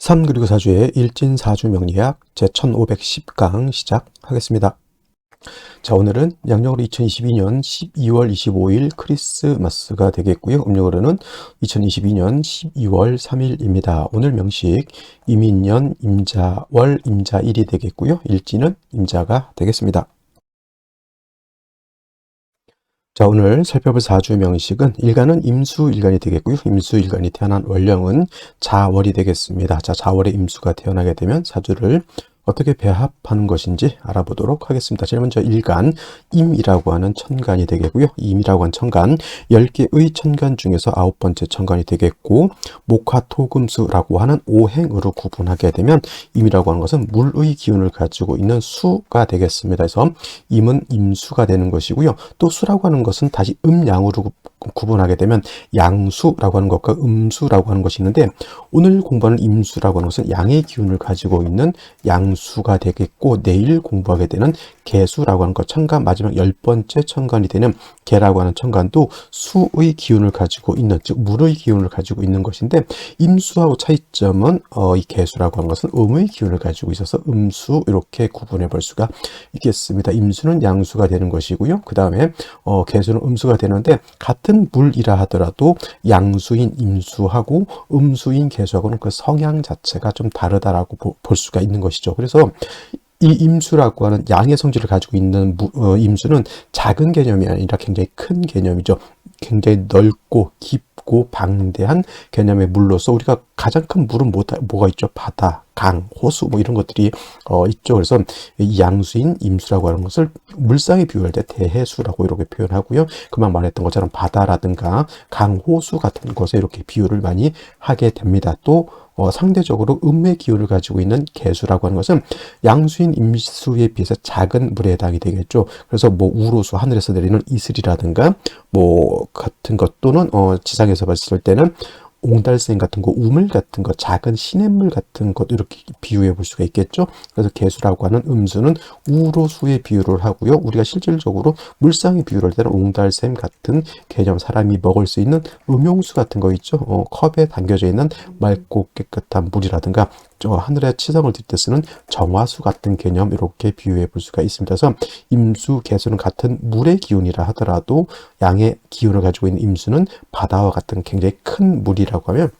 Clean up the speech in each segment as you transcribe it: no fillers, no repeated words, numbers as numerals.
3 그리고 4주의 일진사주 명리학 제1510강 시작하겠습니다. 자, 오늘은 양력으로 2022년 12월 25일 크리스마스가 되겠고요. 음력으로는 2022년 12월 3일입니다. 오늘 명식 이민년 임자월 임자일이 되겠고요. 일진은 임자가 되겠습니다. 자, 오늘 살펴볼 사주 명식은 일간은 임수일간이 되겠고요. 임수일간이 태어난 월령은 자월이 되겠습니다. 자, 자월에 임수가 태어나게 되면 사주를 어떻게 배합하는 것인지 알아보도록 하겠습니다. 제일 먼저 일간, 임이라고 하는 천간이 되겠고요. 임이라고 하는 천간, 10개의 천간 중에서 9번째 천간이 되겠고, 목화토금수라고 하는 오행으로 구분하게 되면 임이라고 하는 것은 물의 기운을 가지고 있는 수가 되겠습니다. 그래서 임은 임수가 되는 것이고요. 또 수라고 하는 것은 다시 음양으로 구분하게 되면 양수라고 하는 것과 음수라고 하는 것이 있는데, 오늘 공부하는 임수라고 하는 것은 양의 기운을 가지고 있는 양수가 되겠고, 내일 공부하게 되는 개수라고 하는 것, 천간 마지막 10번째 천간이 되는 개라고 하는 천간도 수의 기운을 가지고 있는, 즉 물의 기운을 가지고 있는 것인데, 임수하고 차이점은 이 개수라고 하는 것은 음의 기운을 가지고 있어서 음수 이렇게 구분해 볼 수가 있겠습니다. 임수는 양수가 되는 것이고요. 그 다음에 개수는 음수가 되는데, 같은 물이라 하더라도 양수인 임수하고 음수인 개수하고는 그 성향 자체가 좀 다르다라고 볼 수가 있는 것이죠. 그래서 이 임수라고 하는 양의 성질을 가지고 있는 임수는 작은 개념이 아니라 굉장히 큰 개념이죠. 굉장히 넓고 깊고 방대한 개념의 물로서 우리가 가장 큰 물은 뭐가 있죠? 바다, 강, 호수 뭐 이런 것들이 있죠. 그래서 이 양수인 임수라고 하는 것을 물상에 비유할 때 대해수라고 이렇게 표현하고요. 그만 말했던 것처럼 바다라든가 강, 호수 같은 것에 이렇게 비유를 많이 하게 됩니다. 또 상대적으로 음의 기운을 가지고 있는 개수라고 하는 것은 양수인 임수에 비해서 작은 물에 해당이 되겠죠. 그래서 뭐 우로수, 하늘에서 내리는 이슬이라든가 뭐 같은 것, 또는 지상에서 봤을 때는 옹달샘 같은 거, 우물 같은 거, 작은 시냇물 같은 것, 이렇게 비유해 볼 수가 있겠죠. 그래서 개수라고 하는 음수는 우로수에 비유를 하고요. 우리가 실질적으로 물상에 비유를 할 때는 옹달샘 같은 개념, 사람이 먹을 수 있는 음용수 같은 거 있죠. 컵에 담겨져 있는 맑고 깨끗한 물이라든가 하늘의 치성을 들 때 쓰는 정화수 같은 개념, 이렇게 비유해 볼 수가 있습니다. 그래서 임수, 개수는 같은 물의 기운이라 하더라도 양의 기운을 가지고 있는 임수는 바다와 같은 굉장히 큰 물이라고 하면,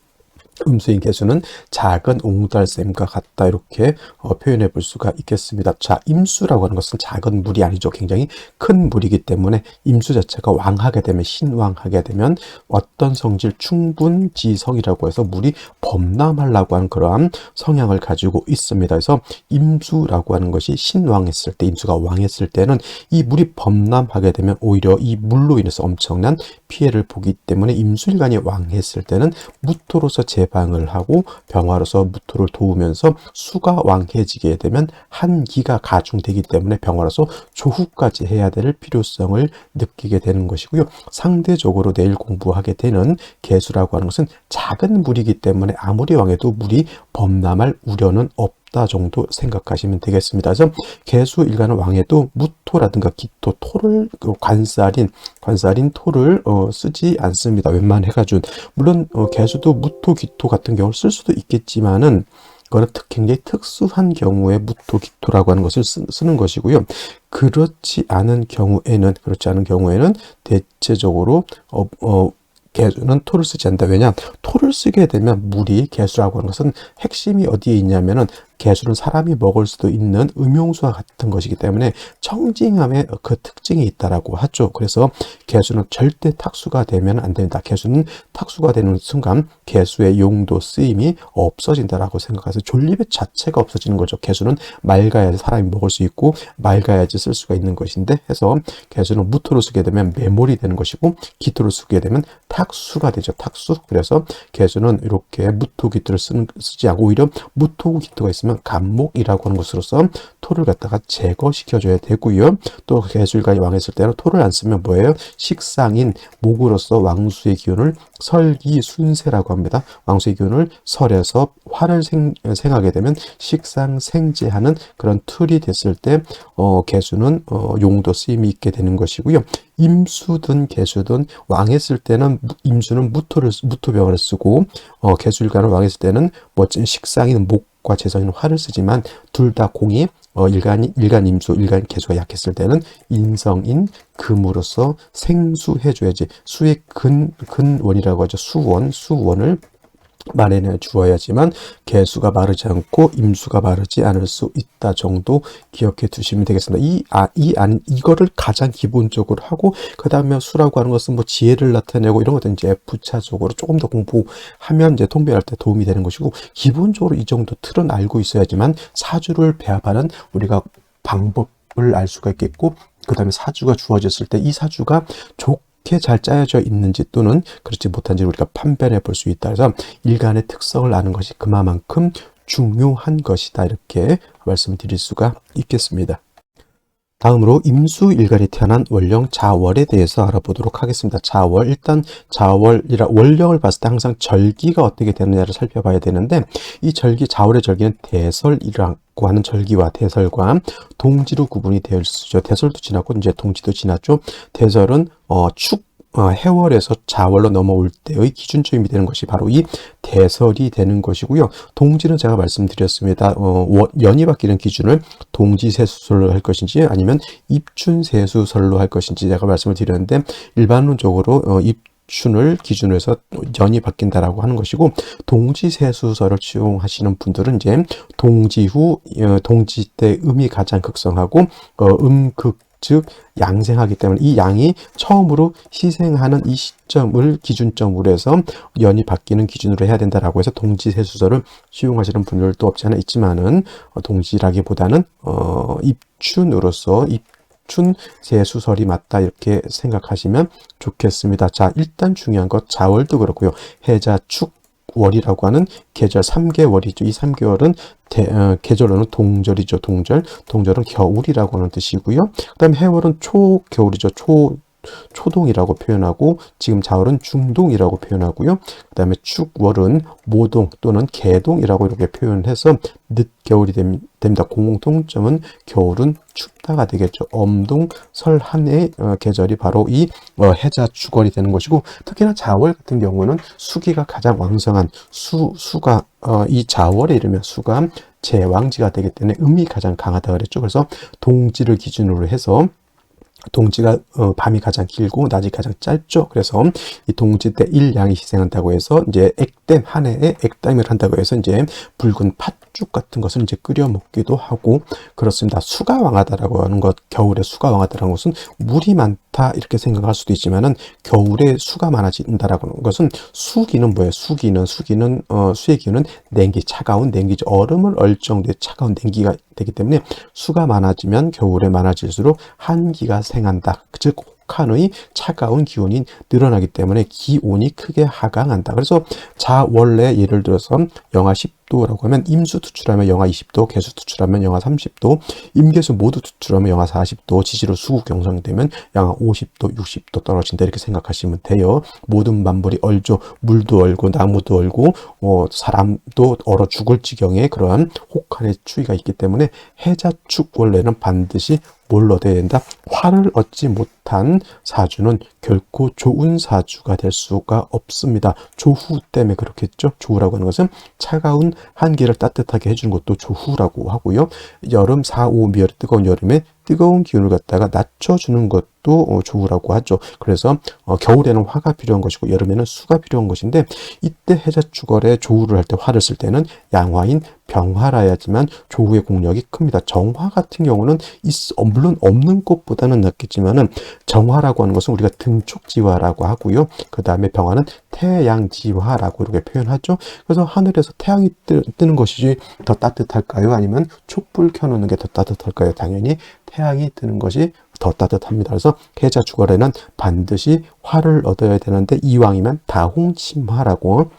음수인 개수는 작은 옹달샘과 같다, 이렇게 표현해 볼 수가 있겠습니다. 자, 임수라고 하는 것은 작은 물이 아니죠. 굉장히 큰 물이기 때문에 임수 자체가 왕하게 되면, 신왕하게 되면 어떤 성질, 충분지성이라고 해서 물이 범람하려고 하는 그러한 성향을 가지고 있습니다. 그래서 임수라고 하는 것이 신왕했을 때, 임수가 왕했을 때는 이 물이 범람하게 되면 오히려 이 물로 인해서 엄청난 피해를 보기 때문에, 임수일간이 왕했을 때는 무토로서 제방을 하고 병화로서 무토를 도우면서 수가 왕해지게 되면 한기가 가중되기 때문에 병화로서 조후까지 해야 될 필요성을 느끼게 되는 것이고요. 상대적으로 내일 공부하게 되는 개수라고 하는 것은 작은 물이기 때문에 아무리 왕해도 물이 범람할 우려는 없다 정도 생각하시면 되겠습니다. 그래서 개수 일간은 왕해도 무토라든가 기토, 토를 관살인 토를 쓰지 않습니다. 웬만해가지고. 물론 개수도 무토, 기토 같은 경우를 쓸 수도 있겠지만은, 그거는 굉장히 특수한 경우에 무토, 기토라고 하는 것을 쓰는 것이고요. 그렇지 않은 경우에는 대체적으로 개수는 토를 쓰지 않는다. 왜냐? 토를 쓰게 되면 물이, 개수라고 하는 것은 핵심이 어디에 있냐면은, 개수는 사람이 먹을 수도 있는 음용수와 같은 것이기 때문에 청징함의 그 특징이 있다라고 하죠. 그래서 개수는 절대 탁수가 되면 안 됩니다. 개수는 탁수가 되는 순간 개수의 용도, 쓰임이 없어진다라고 생각해서 존립의 자체가 없어지는 거죠. 개수는 맑아야지 사람이 먹을 수 있고, 맑아야지 쓸 수가 있는 것인데, 해서 개수는 무토로 쓰게 되면 매몰이 되는 것이고, 기토로 쓰게 되면 탁수가 되죠. 탁수. 그래서 개수는 이렇게 무토, 기토를 쓰지 않고 오히려 무토, 기토가 있으면 있으면 간목이라고 하는 것으로서 토를 갖다가 제거시켜줘야 되고요. 또 개수일간이 왕했을 때는 토를 안 쓰면 뭐예요? 식상인 목으로서 왕수의 기운을 설기순세라고 합니다. 왕수의 기운을 설에서 화를 생하게 되면 식상생재하는 그런 틀이 됐을 때 개수는 용도 쓰임이 있게 되는 것이고요. 임수든 개수든 왕했을 때는 임수는 무토병을 쓰고 개수일간을 왕했을 때는 멋진 식상인 목과 재성인 화를 쓰지만 둘 다 공이 일간 임수, 일간 개수가 약했을 때는 인성인 금으로서 생수해줘야지. 수의 근원이라고 하죠. 수원을 마련해 주어야지만 개수가 마르지 않고 임수가 마르지 않을 수 있다 정도 기억해 두시면 되겠습니다. 이거를 가장 기본적으로 하고, 그 다음에 수라고 하는 것은 뭐 지혜를 나타내고 이런 것들 이제 부차적으로 조금 더 공부하면 이제 통배할 때 도움이 되는 것이고, 기본적으로 이 정도 틀은 알고 있어야지만 사주를 배합하는 우리가 방법을 알 수가 있겠고, 그 다음에 사주가 주어졌을 때 이 사주가 좋게 잘 짜여져 있는지 또는 그렇지 못한지 우리가 판별해 볼 수 있다. 그래서 일간의 특성을 아는 것이 그만큼 중요한 것이다. 이렇게 말씀을 드릴 수가 있겠습니다. 다음으로 임수일간이 태어난 월령 자월에 대해서 알아보도록 하겠습니다. 자월, 일단 월령을 봤을 때 항상 절기가 어떻게 되느냐를 살펴봐야 되는데, 이 자월의 절기는 대설이라고 하는 절기와 대설과 동지로 구분이 되어 있죠. 대설도 지났고 이제 동지도 지났죠. 대설은 해월에서 자월로 넘어올 때의 기준점이 되는 것이 바로 이 대설이 되는 것이고요. 동지는 제가 말씀드렸습니다. 연이 바뀌는 기준을 동지세수설로 할 것인지 아니면 입춘세수설로 할 것인지 제가 말씀을 드렸는데, 일반론적으로 입춘을 기준으로 해서 연이 바뀐다라고 하는 것이고, 동지세수설을 취용하시는 분들은 이제 동지 때 음이 가장 극성하고 즉 양생하기 때문에 이 양이 처음으로 희생하는 이 시점을 기준점으로 해서 연이 바뀌는 기준으로 해야 된다라고 해서 동지세수설을 수용하시는 분들도 없지 않아 있지만은, 동지라기보다는 입춘으로서 입춘세수설이 맞다 이렇게 생각하시면 좋겠습니다. 자, 일단 중요한 것 자월도 그렇고요. 해자 축월이라고 하는 계절 3개월이죠. 이 3개월은 계절로는 동절이죠. 동절은 겨울이라고 하는 뜻이고요. 그 다음에 해월은 초겨울이죠. 초동이라고 표현하고, 지금 자월은 중동이라고 표현하고요. 그 다음에 축월은 모동 또는 개동이라고 이렇게 표현해서 늦겨울이 됩니다. 공통점은 겨울은 춥다가 되겠죠. 엄동 설한의 계절이 바로 이 해자 축월이 되는 것이고, 특히나 자월 같은 경우는 수기가 가장 왕성한 수가 이 자월에 이르면 수가 제왕지가 되기 때문에 음이 가장 강하다 그랬죠. 그래서 동지를 기준으로 해서 동지가 밤이 가장 길고 낮이 가장 짧죠. 그래서 이 동지 때 일양이 희생한다고 해서 이제 한 해에 액담을 한다고 해서 이제 붉은 팥죽 같은 것을 이제 끓여 먹기도 하고 그렇습니다. 수가 왕하다라고 하는 것, 겨울에 수가 왕하다라는 것은 물이 많다 이렇게 생각할 수도 있지만은, 겨울에 수가 많아진다라고 하는 것은 수기는 뭐예요? 수의 기운은 냉기, 차가운 냉기죠. 얼음을 얼 정도의 차가운 냉기가 되기 때문에 수가 많아지면 겨울에 많아질수록 한기가 생한다. 즉 혹한의 차가운 기온이 늘어나기 때문에 기온이 크게 하강한다. 그래서 자월에 예를 들어서 영하 10도라고 하면 임수 투출하면 영하 20도, 개수 투출하면 영하 30도, 임계수 모두 투출하면 영하 40도, 지지로 수국 경성되면 영하 50도, 60도 떨어진다 이렇게 생각하시면 돼요. 모든 만물이 얼죠. 물도 얼고 나무도 얼고 사람도 얼어 죽을 지경의 그러한 혹한의 추위가 있기 때문에 해자축 원래는 반드시 뭘 얻어야 된다? 화를 얻지 못한 사주는 결코 좋은 사주가 될 수가 없습니다. 조후 때문에 그렇겠죠. 조후라고 하는 것은 차가운 한기를 따뜻하게 해주는 것도 조후라고 하고요. 여름 4, 5 미열의 뜨거운 여름에 뜨거운 기운을 갖다가 낮춰주는 것도 조후라고 하죠. 그래서 겨울에는 화가 필요한 것이고 여름에는 수가 필요한 것인데, 이때 해자축월에 조후를 할 때 화를 쓸 때는 양화인 병화라야지만 조후의 공력이 큽니다. 정화 같은 경우는 물론 없는 것보다는 낫겠지만은, 정화라고 하는 것은 우리가 등촉지화라고 하고요. 그 다음에 병화는 태양지화라고 이렇게 표현하죠. 그래서 하늘에서 태양이 뜨는 것이 더 따뜻할까요? 아니면 촛불 켜놓는 게 더 따뜻할까요? 당연히 태양이 뜨는 것이 더 따뜻합니다. 그래서 해자축월에는 반드시 화를 얻어야 되는데, 이왕이면 다홍침화라고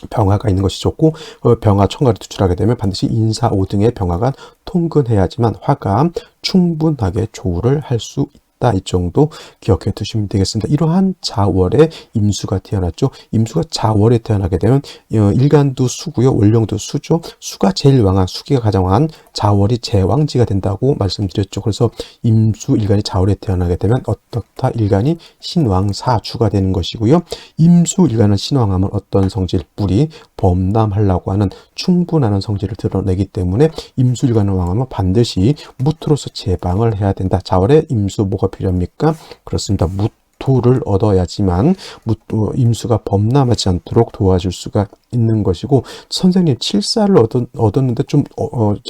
병화가 있는 것이 좋고 병화 천간을 투출하게 되면 반드시 인사 5등의 병화가 통근해야지만 화가 충분하게 조우를 할 수 있다. 이 정도 기억해 두시면 되겠습니다. 이러한 자월에 임수가 태어났죠. 임수가 자월에 태어나게 되면 일간도 수고요. 월령도 수죠. 수가 제일 왕한, 수기가 가장 왕한 자월이 제왕지가 된다고 말씀드렸죠. 그래서 임수 일간이 자월에 태어나게 되면 어떻다? 일간이 신왕사주가 되는 것이고요. 임수 일간은 신왕하면 어떤 성질? 뿔이 범람하려고 하는 충분한 성질을 드러내기 때문에 임수 일간을 왕하면 반드시 무토로서 제방을 해야 된다. 자월에 임수 뭐가 필요합니까? 그렇습니다. 무토를 얻어야지만 임수가 범람하지 않도록 도와줄 수가 있는 것이고, 선생님 칠사를 얻었는데 좀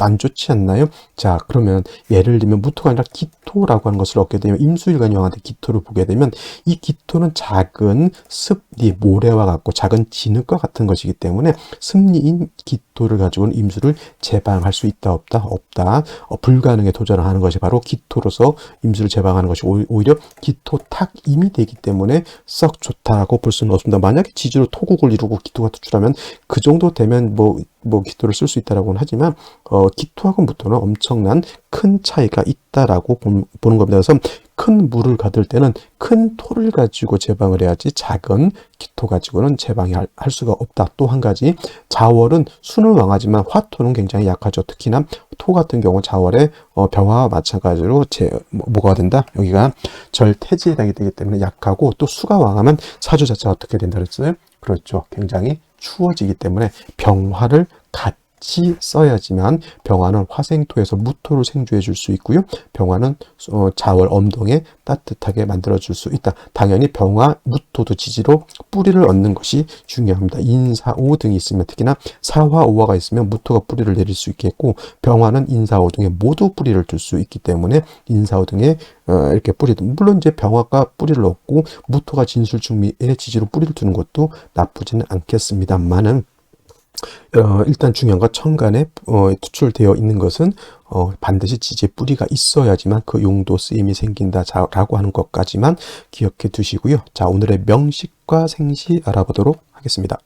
안 좋지 않나요? 자, 그러면 예를 들면 무토가 아니라 기토라고 하는 것을 얻게 되면 임수일간 영한테 기토를 보게 되면 이 기토는 작은 습리, 모래와 같고 작은 진흙과 같은 것이기 때문에 습리인 기토를 가지고는 임수를 제방할 수 있다 없다? 없다. 불가능에 도전하는 것이 바로 기토로서 임수를 제방하는 것이 오히려 기토탁임이 되기 때문에 썩 좋다고 볼 수는 없습니다. 만약에 지지로 토국을 이루고 기토가 투출하면 그 정도 되면 뭐 기토를 쓸 수 있다라고는 하지만 기토하고 무토는 엄청난 큰 차이가 있다라고 보는 겁니다. 그래서 큰 물을 가둘 때는 큰 토를 가지고 제방을 해야지 작은 기토 가지고는 제방이 할 수가 없다. 또 한 가지, 자월은 수는 왕하지만 화토는 굉장히 약하죠. 특히나 토 같은 경우 자월에 병화와 마찬가지로 뭐가 된다? 여기가 절태지에 해당이 되기 때문에 약하고, 또 수가 왕하면 사주 자체가 어떻게 된다 그랬어요? 그렇죠. 굉장히 추워지기 때문에 병화를 같이 써야지만 병화는 화생토에서 무토로 생주해 줄 수 있고요. 병화는 자월 엄동에 따뜻하게 만들어 줄 수 있다. 당연히 병화, 무토도 지지로 뿌리를 얻는 것이 중요합니다. 인사, 오등이 있으면, 특히나 사화, 오화가 있으면 무토가 뿌리를 내릴 수 있겠고, 병화는 인사, 오등에 모두 뿌리를 둘 수 있기 때문에 인사, 오등에 이렇게 물론 이제 병화가 뿌리를 얻고 무토가 진술중미의 지지로 뿌리를 두는 것도 나쁘지는 않겠습니다만은, 일단 중요한 건 천간에 투출되어 있는 것은 반드시 지지에 뿌리가 있어야지만 그 용도 쓰임이 생긴다라고 하는 것까지만 기억해 두시고요. 자, 오늘의 명식과 생시 알아보도록 하겠습니다.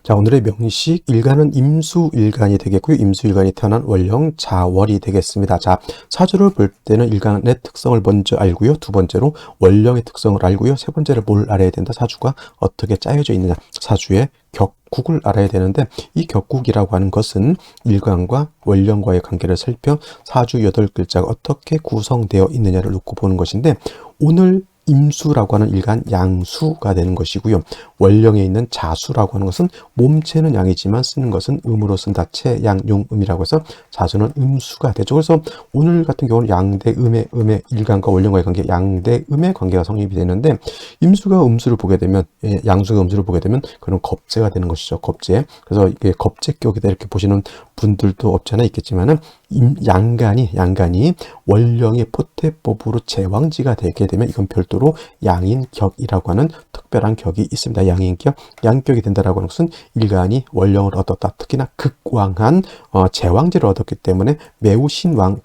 자, 오늘의 명식, 일간은 임수일간이 되겠고요. 임수일간이 태어난 월령 자월이 되겠습니다. 자, 사주를 볼 때는 일간의 특성을 먼저 알고요. 두 번째로 월령의 특성을 알고요. 세 번째로 뭘 알아야 된다? 사주가 어떻게 짜여져 있느냐? 사주의 격국을 알아야 되는데, 이 격국이라고 하는 것은 일간과 월령과의 관계를 살펴 사주 8글자가 어떻게 구성되어 있느냐를 놓고 보는 것인데, 오늘 임수라고 하는 일간 양수가 되는 것이고요. 월령에 있는 자수라고 하는 것은 몸체는 양이지만 쓰는 것은 음으로 쓴다. 체, 양, 용, 음이라고 해서 자수는 음수가 되죠. 그래서 오늘 같은 경우는 양대 음의 일간과 월령과의 관계, 양대 음의 관계가 성립이 되는데, 임수가 음수를 보게 되면, 양수가 음수를 보게 되면 그런 겁재가 되는 것이죠. 겁재. 그래서 이게 겁재격이다 이렇게 보시는 분들도 없지 않아 있겠지만은, 양간이 월령의 포태법으로 제왕지가 되게 되면 이건 별도로 양인격이라고 하는 특별한 격이 있습니다. 양인격, 양격이 된다라고 하는 것은 일간이 월령을 얻었다. 특히나 극왕한 제왕지를 얻었기 때문에 매우 신왕,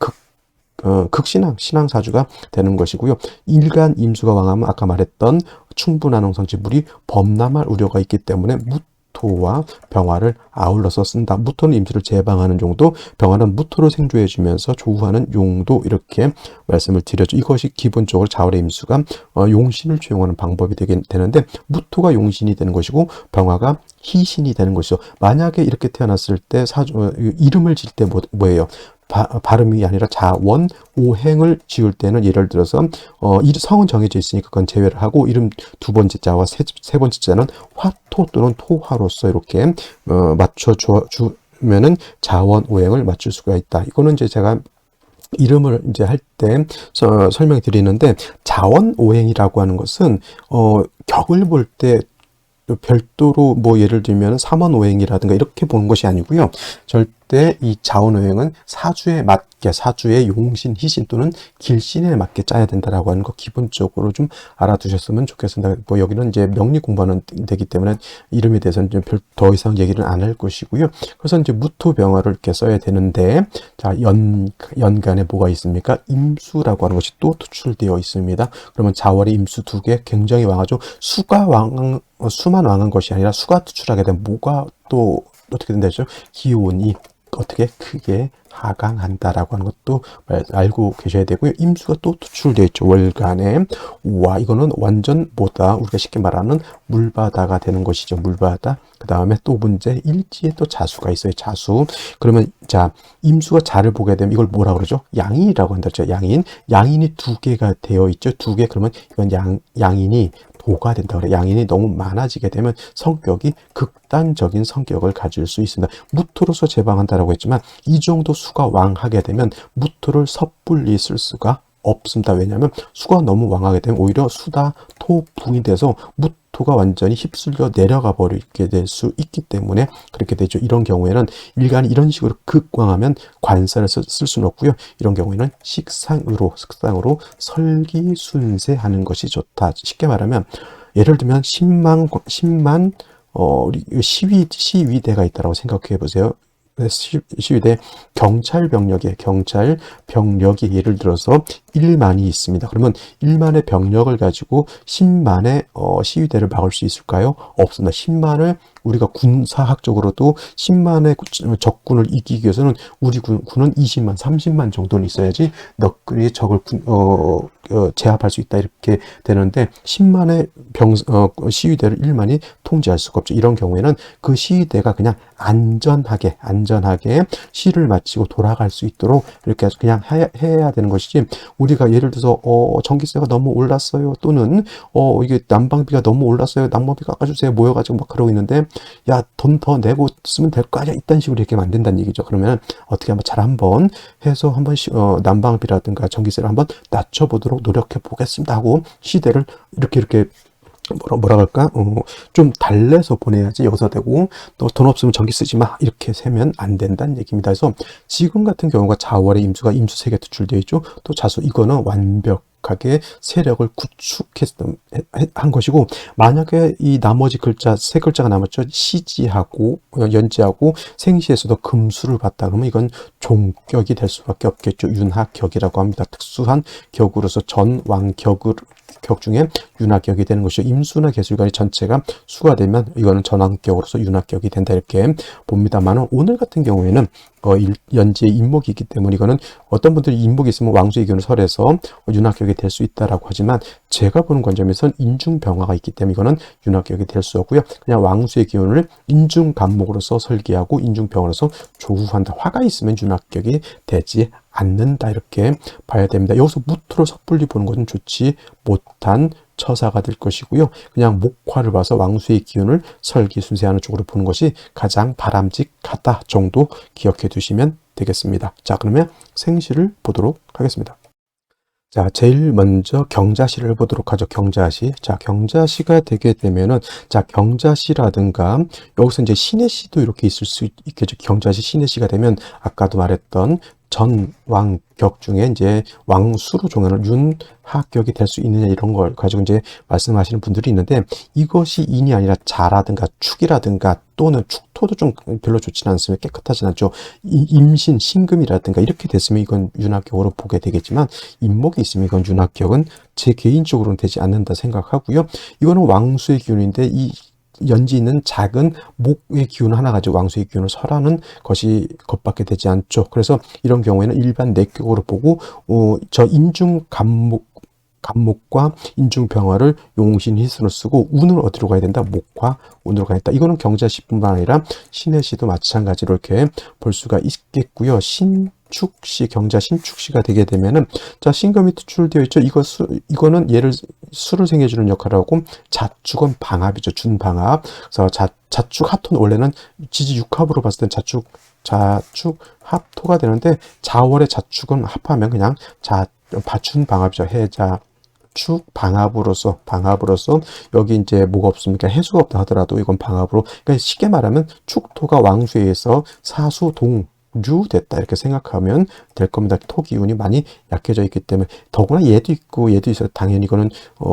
신앙사주가 되는 것이고요. 일간 임수가 왕하면 아까 말했던 충분한 홍성지물이 범람할 우려가 있기 때문에 무토와 병화를 아울러서 쓴다. 무토는 임수를 제방하는 용도, 병화는 무토로 생조해주면서 조우하는 용도, 이렇게 말씀을 드렸죠. 이것이 기본적으로 자월의 임수가 용신을 조용하는 방법이 되는데, 무토가 용신이 되는 것이고 병화가 희신이 되는 것이죠. 만약에 이렇게 태어났을 때 이름을 지을 때 뭐예요? 발음이 아니라 자원, 오행을 지을 때는 예를 들어서 성은 정해져 있으니까 그건 제외를 하고, 이름 두 번째 자와 세 번째 자는 화토 또는 토화로서 이렇게 맞춰주면은 자원, 오행을 맞출 수가 있다. 이거는 이제 제가 이름을 이제 할 때 설명해 드리는데, 자원 오행이라고 하는 것은 격을 볼 때 별도로 뭐 예를 들면 삼원오행이라든가 이렇게 보는 것이 아니고요. 절대 이 자원오행은 사주에 맞게, 사주의 용신, 희신 또는 길신에 맞게 짜야 된다라고 하는 거 기본적으로 좀 알아두셨으면 좋겠습니다. 뭐 여기는 이제 명리 공부하는 되기 때문에 이름에 대해서는 좀 더 이상 얘기를 안 할 것이고요. 그래서 이제 무토병화를 이렇게 써야 되는데, 자, 연간에 뭐가 있습니까? 임수라고 하는 것이 또 투출되어 있습니다. 그러면 자월의 임수 두 개 굉장히 왕하죠. 수가 수만 왕한 것이 아니라 수가 투출하게 되면 뭐가 또 어떻게 된다죠? 기온이 어떻게 크게 하강한다라고 하는 것도 알고 계셔야 되고요. 임수가 또 투출되어 있죠. 월간에. 와, 이거는 완전 뭐다? 우리가 쉽게 말하는 물바다가 되는 것이죠. 물바다. 그 다음에 또 문제 일지에 또 자수가 있어요. 자수. 그러면 자, 임수가 자를 보게 되면 이걸 뭐라 그러죠? 양인이라고 한다죠. 양인. 양인이 두 개가 되어 있죠. 두 개. 그러면 이건 양인이 도가 된다 그래. 양인이 너무 많아지게 되면 성격이 극단적인 성격을 가질 수 있습니다. 무토로서 제방한다라고 했지만 이 정도 수가 왕하게 되면 무토를 섣불리 쓸 수가 없습니다. 왜냐하면 수가 너무 왕하게 되면 오히려 수다 토붕이 돼서 무토가 완전히 휩쓸려 내려가 버리게 될 수 있기 때문에 그렇게 되죠. 이런 경우에는 일간이 이런 식으로 극왕하면 관사를 쓸 수는 없고요. 이런 경우에는 식상으로 설기순세하는 것이 좋다. 쉽게 말하면 예를 들면 10만 우리 시위대가 있다고 생각해 보세요. 시위대 경찰 병력이 예를 들어서 1만이 있습니다. 그러면 1만의 병력을 가지고 10만의 시위대를 막을 수 있을까요? 없습니다. 10만을 우리가 군사학적으로도 10만의 적군을 이기기 위해서는 우리 군은 20만, 30만 정도는 있어야지 너희 적을 제압할 수 있다 이렇게 되는데 10만의 시위대를 1만이 통제할 수가 없죠. 이런 경우에는 그 시위대가 그냥 안전하게 시를 마치고 돌아갈 수 있도록 이렇게 그냥 해야 되는 것이지 우리가 예를 들어서 전기세가 너무 올랐어요 또는 이게 난방비가 너무 올랐어요 난방비 깎아주세요 모여가지고 막 그러고 있는데 야 돈 더 내고 쓰면 될 거 아니야 이딴 식으로 이렇게 만든다는 얘기죠. 그러면 어떻게 한번 잘 한번 해서 한번 난방비라든가 전기세를 한번 낮춰보도록 노력해 보겠습니다 하고 시대를 이렇게 뭐라 그럴까? 좀 달래서 보내야지 여기서 되고 또 돈 없으면 전기 쓰지 마 이렇게 세면 안 된다는 얘기입니다. 그래서 지금 같은 경우가 자월의 임수가 임수 3개 투출되어 있죠. 또 자수 이거는 완벽하게 세력을 구축한 것이고 만약에 이 나머지 글자 세 글자가 남았죠. 시지하고 연지하고 생시에서도 금수를 봤다 그러면 이건 종격이 될 수밖에 없겠죠. 윤하격이라고 합니다. 특수한 격으로서 전왕격을 격 중에 윤합격이 되는 것이죠. 임수나 계술간이 전체가 수가 되면 이거는 전왕격으로서 윤합격이 된다 이렇게 봅니다만 오늘 같은 경우에는 연지의 인목이 있기 때문에 이거는 어떤 분들이 인목이 있으면 왕수의 기운을 설해서 윤합격이 될 수 있다라고 하지만 제가 보는 관점에서는 인중병화가 있기 때문에 이거는 윤합격이 될 수 없고요. 그냥 왕수의 기운을 인중간목으로서 설계하고 인중병화로서 조후한다. 화가 있으면 윤합격이 되지 않는다 이렇게 봐야 됩니다. 여기서 무토를 섣불리 보는 것은 좋지 못한 처사가 될 것이고요. 그냥 목화를 봐서 왕수의 기운을 설기순세하는 쪽으로 보는 것이 가장 바람직하다 정도 기억해 두시면 되겠습니다. 자, 그러면 생시를 보도록 하겠습니다. 자, 제일 먼저 경자시를 보도록 하죠. 경자시. 자, 경자시가 되게 되면은, 자, 경자시라든가, 여기서 이제 신해시도 이렇게 있을 수 있겠죠. 경자시, 신해시가 되면, 아까도 말했던 전왕격 중에 이제 왕수로 종현을 윤하격이 될 수 있느냐 이런 걸 가지고 이제 말씀하시는 분들이 있는데 이것이 인이 아니라 자라든가 축이라든가 또는 축토도 좀 별로 좋지는 않습니다. 깨끗하진 않죠. 임신, 신금이라든가 이렇게 됐으면 이건 윤하격으로 보게 되겠지만 임목이 있으면 이건 윤하격은 제 개인적으로는 되지 않는다 생각하고요. 이거는 왕수의 기운인데 이 연지 있는 작은 목의 기운 하나 가지고 왕수의 기운을 설하는 것이 것밖에 되지 않죠. 그래서 이런 경우에는 일반 내격으로 보고 저 인중 간목과 인중병화를 용신 희순을 쓰고 운을 어디로 가야 된다? 목화 운으로 가야 된다. 이거는 경자시뿐만 아니라 신해시도 마찬가지로 이렇게 볼 수가 있겠고요. 신축시, 경자 신축시가 되게 되면은, 자, 신금이 투출되어 있죠. 이거는 수를 생겨주는 역할을 하고, 자축은 방합이죠. 준방합. 그래서 자축 합토는 원래는 지지 육합으로 봤을 땐 자축 합토가 되는데, 자월의 자축은 합하면 그냥 바춘 방합이죠. 해자. 방합으로서 여기 이제 뭐가 없습니까? 해수가 없다 하더라도 이건 방합으로 그러니까 쉽게 말하면 축토가 왕수에 의해서 사수 됐다 이렇게 생각하면 될 겁니다. 토기운이 많이 약해져 있기 때문에 더구나 얘도 있고 얘도 있어서 당연히 이거는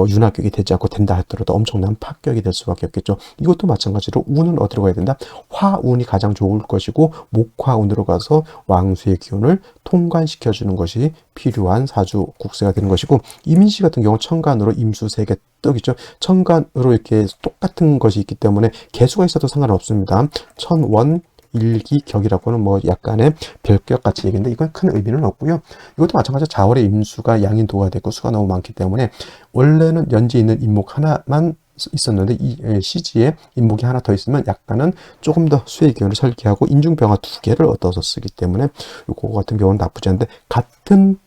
윤합격이 되지 않고 된다 하더라도 엄청난 파격이 될 수밖에 없겠죠. 이것도 마찬가지로 운은 어디로 가야 된다? 화운이 가장 좋을 것이고 목화운으로 가서 왕수의 기운을 통관시켜 주는 것이 필요한 사주 국세가 되는 것이고, 이민씨 같은 경우 천간으로 임수 3개 떡이죠. 천간으로 이렇게 똑같은 것이 있기 때문에 개수가 있어도 상관없습니다. 천원 일기격이라고는 뭐 약간의 별격 같이 얘기인데 이건 큰 의미는 없고요. 이것도 마찬가지로 자월의 임수가 양인도가 되고 수가 너무 많기 때문에 원래는 연지에 있는 인목 하나만 있었는데 이 시지에 인목이 하나 더 있으면 약간은 조금 더 수의 기운을 설계하고 인중병화 2개를 얻어서 쓰기 때문에 이거 같은 경우는 나쁘지 않은데, 같은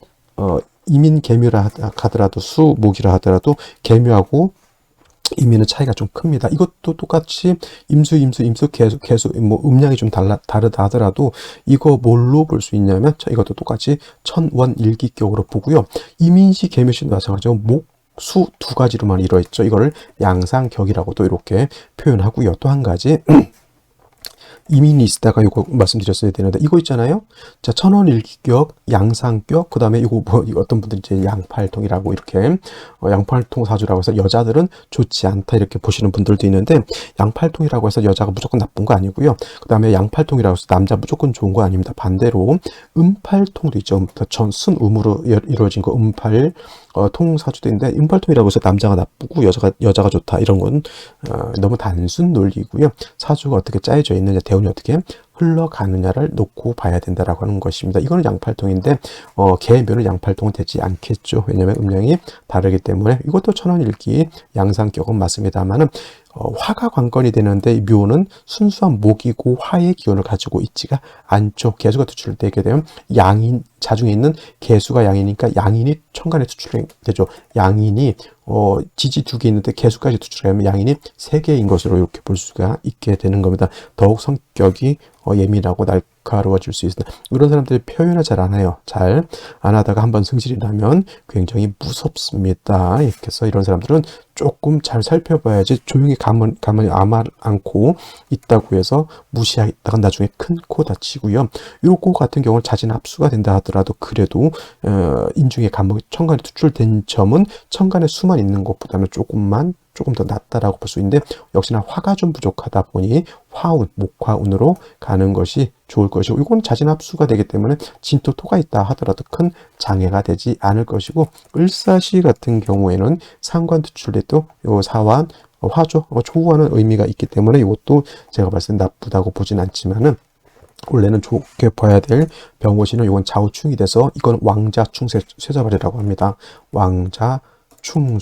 이민 계묘라 하더라도 수목이라 하더라도 계묘하고 이민은 차이가 좀 큽니다. 이것도 똑같이 임수 개수 뭐 음량이 좀 다르다 하더라도 이거 뭘로 볼 수 있냐면 이것도 똑같이 천원일기격으로 보고요. 이민시 계묘시도 마찬가지로 목 수 2가지로만 이루어 있죠. 이거를 양상격이라고도 이렇게 표현하고요. 또 한 가지 이민이 있다가 이거 말씀드렸어야 되는데, 이거 있잖아요. 자, 천원일기격, 양상격, 그 다음에 이거 뭐 어떤 분들이 이제 양팔통이라고 이렇게 양팔통 사주라고 해서 여자들은 좋지 않다 이렇게 보시는 분들도 있는데, 양팔통이라고 해서 여자가 무조건 나쁜 거 아니고요. 그 다음에 양팔통이라고 해서 남자 무조건 좋은 거 아닙니다. 반대로 음팔통도 있죠. 순음으로 이루어진 거 음팔 통사주도 있는데, 음팔통이라고 해서 남자가 나쁘고 여자가 좋다 이런 건 너무 단순 논리고요. 사주가 어떻게 짜여져 있느냐, 대운이 어떻게 흘러가느냐를 놓고 봐야 된다라고 하는 것입니다. 이거는 양팔통인데 계묘는 양팔통은 되지 않겠죠. 왜냐하면 음량이 다르기 때문에. 이것도 천원일기 양상격은 맞습니다만은 화가 관건이 되는데, 묘는 순수한 목이고 화의 기운을 가지고 있지가 않죠. 개수가 투출되게 되면 양인, 자중에 있는 개수가 양이니까 양인이 천간에 투출되죠. 양인이 지지 2개 있는데 개수까지 투출하면 양인이 3개인 것으로 이렇게 볼 수가 있게 되는 겁니다. 더욱 성격이 예민하고 날카로워질 수 있습니다. 이런 사람들이 표현을 잘 안 해요. 잘 안 하다가 한번 승질이 나면 굉장히 무섭습니다. 이렇게 해서 이런 사람들은 조금 잘 살펴봐야지, 조용히 가만히 않고 있다고 해서 무시하다가 나중에 큰 코 다치고요. 요거 같은 경우는 자진 합수가 된다 하더라도 그래도 인중의 감목이 천간에 투출된 점은 천간에 수만 있는 것보다는 조금 더 낫다라고 볼 수 있는데, 역시나 화가 좀 부족하다 보니 화운, 목화운으로 가는 것이 좋을 것이고, 이건 자진합수가 되기 때문에 진토토가 있다 하더라도 큰 장애가 되지 않을 것이고, 을사시 같은 경우에는 상관 투출돼도 요 사완, 화조, 조우하는 의미가 있기 때문에 이것도 제가 봤을 때 나쁘다고 보진 않지만은, 원래는 좋게 봐야 될 병호시는 이건 좌우충이 돼서 이건 왕자충 쇠자발이라고 합니다. 왕자충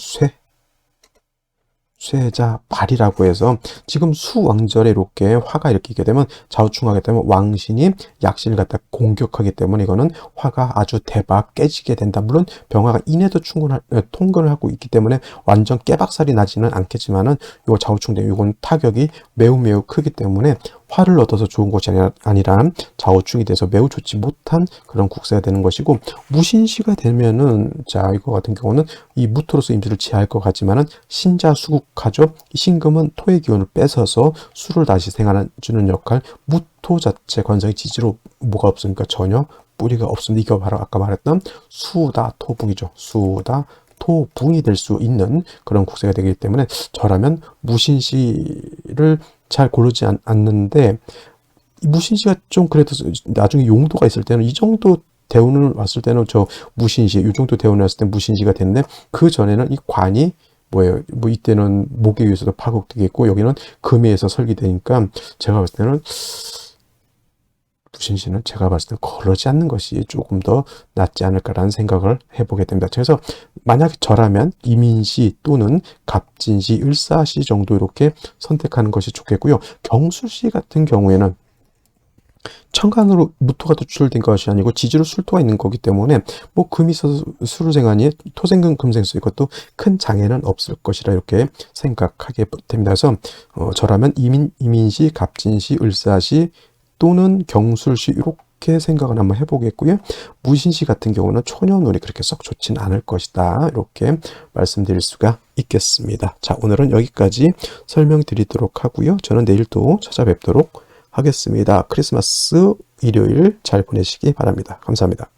쇠자발이라고 해서 지금 수왕절에 이렇게 화가 이렇게 있게 되면 좌우충하게 되면 왕신이 약신을 갖다 공격하기 때문에 이거는 화가 아주 대박 깨지게 된다. 물론 병화가 인해도 통근을 하고 있기 때문에 완전 깨박살이 나지는 않겠지만은 이거 좌우충되면 이건 타격이 매우 크기 때문에 화를 얻어서 좋은 것이 아니라 좌우충이 돼서 매우 좋지 못한 그런 국세가 되는 것이고, 무신시가 되면은 자 이거 같은 경우는 이 무토로서 임수를 지할 것 같지만은 신자수국하죠. 이 신금은 토의 기운을 뺏어서 수를 다시 생활해주는 역할, 무토 자체 관성이 지지로 뭐가 없으니까 전혀 뿌리가 없습니다. 이거 바로 아까 말했던 수다 토붕이죠. 수다 토붕이 될 수 있는 그런 국세가 되기 때문에 저라면 무신시를 잘 고르지 않는데, 무신시가 좀 그래도 나중에 용도가 있을 때는 이 정도 대운을 왔을 때는 저 무신시, 이 정도 대운을 왔을 때 무신시가 됐는데, 그 전에는 이 관이 뭐예요? 뭐 이때는 목에 의해서도 파국되겠고 여기는 금에 의해서 설계되니까 제가 봤을 때는 무신시는 제가 봤을 때 거르지 않는 것이 조금 더 낫지 않을까라는 생각을 해보게 됩니다. 그래서 만약 저라면 이민시 또는 갑진시, 을사시 정도 이렇게 선택하는 것이 좋겠고요. 경술시 같은 경우에는 천간으로 무토가 투출된 것이 아니고 지지로 술토가 있는 거기 때문에 뭐 금이 있어서 수루생하니 토생금 금생수, 이것도 큰 장애는 없을 것이라 이렇게 생각하게 됩니다. 그래서 저라면 이민시, 갑진시, 을사시 또는 경술시 이렇게 생각을 한번 해보겠고요. 무신시 같은 경우는 초년운이 그렇게 썩 좋진 않을 것이다, 이렇게 말씀드릴 수가 있겠습니다. 자, 오늘은 여기까지 설명드리도록 하고요. 저는 내일 또 찾아뵙도록 하겠습니다. 크리스마스 일요일 잘 보내시기 바랍니다. 감사합니다.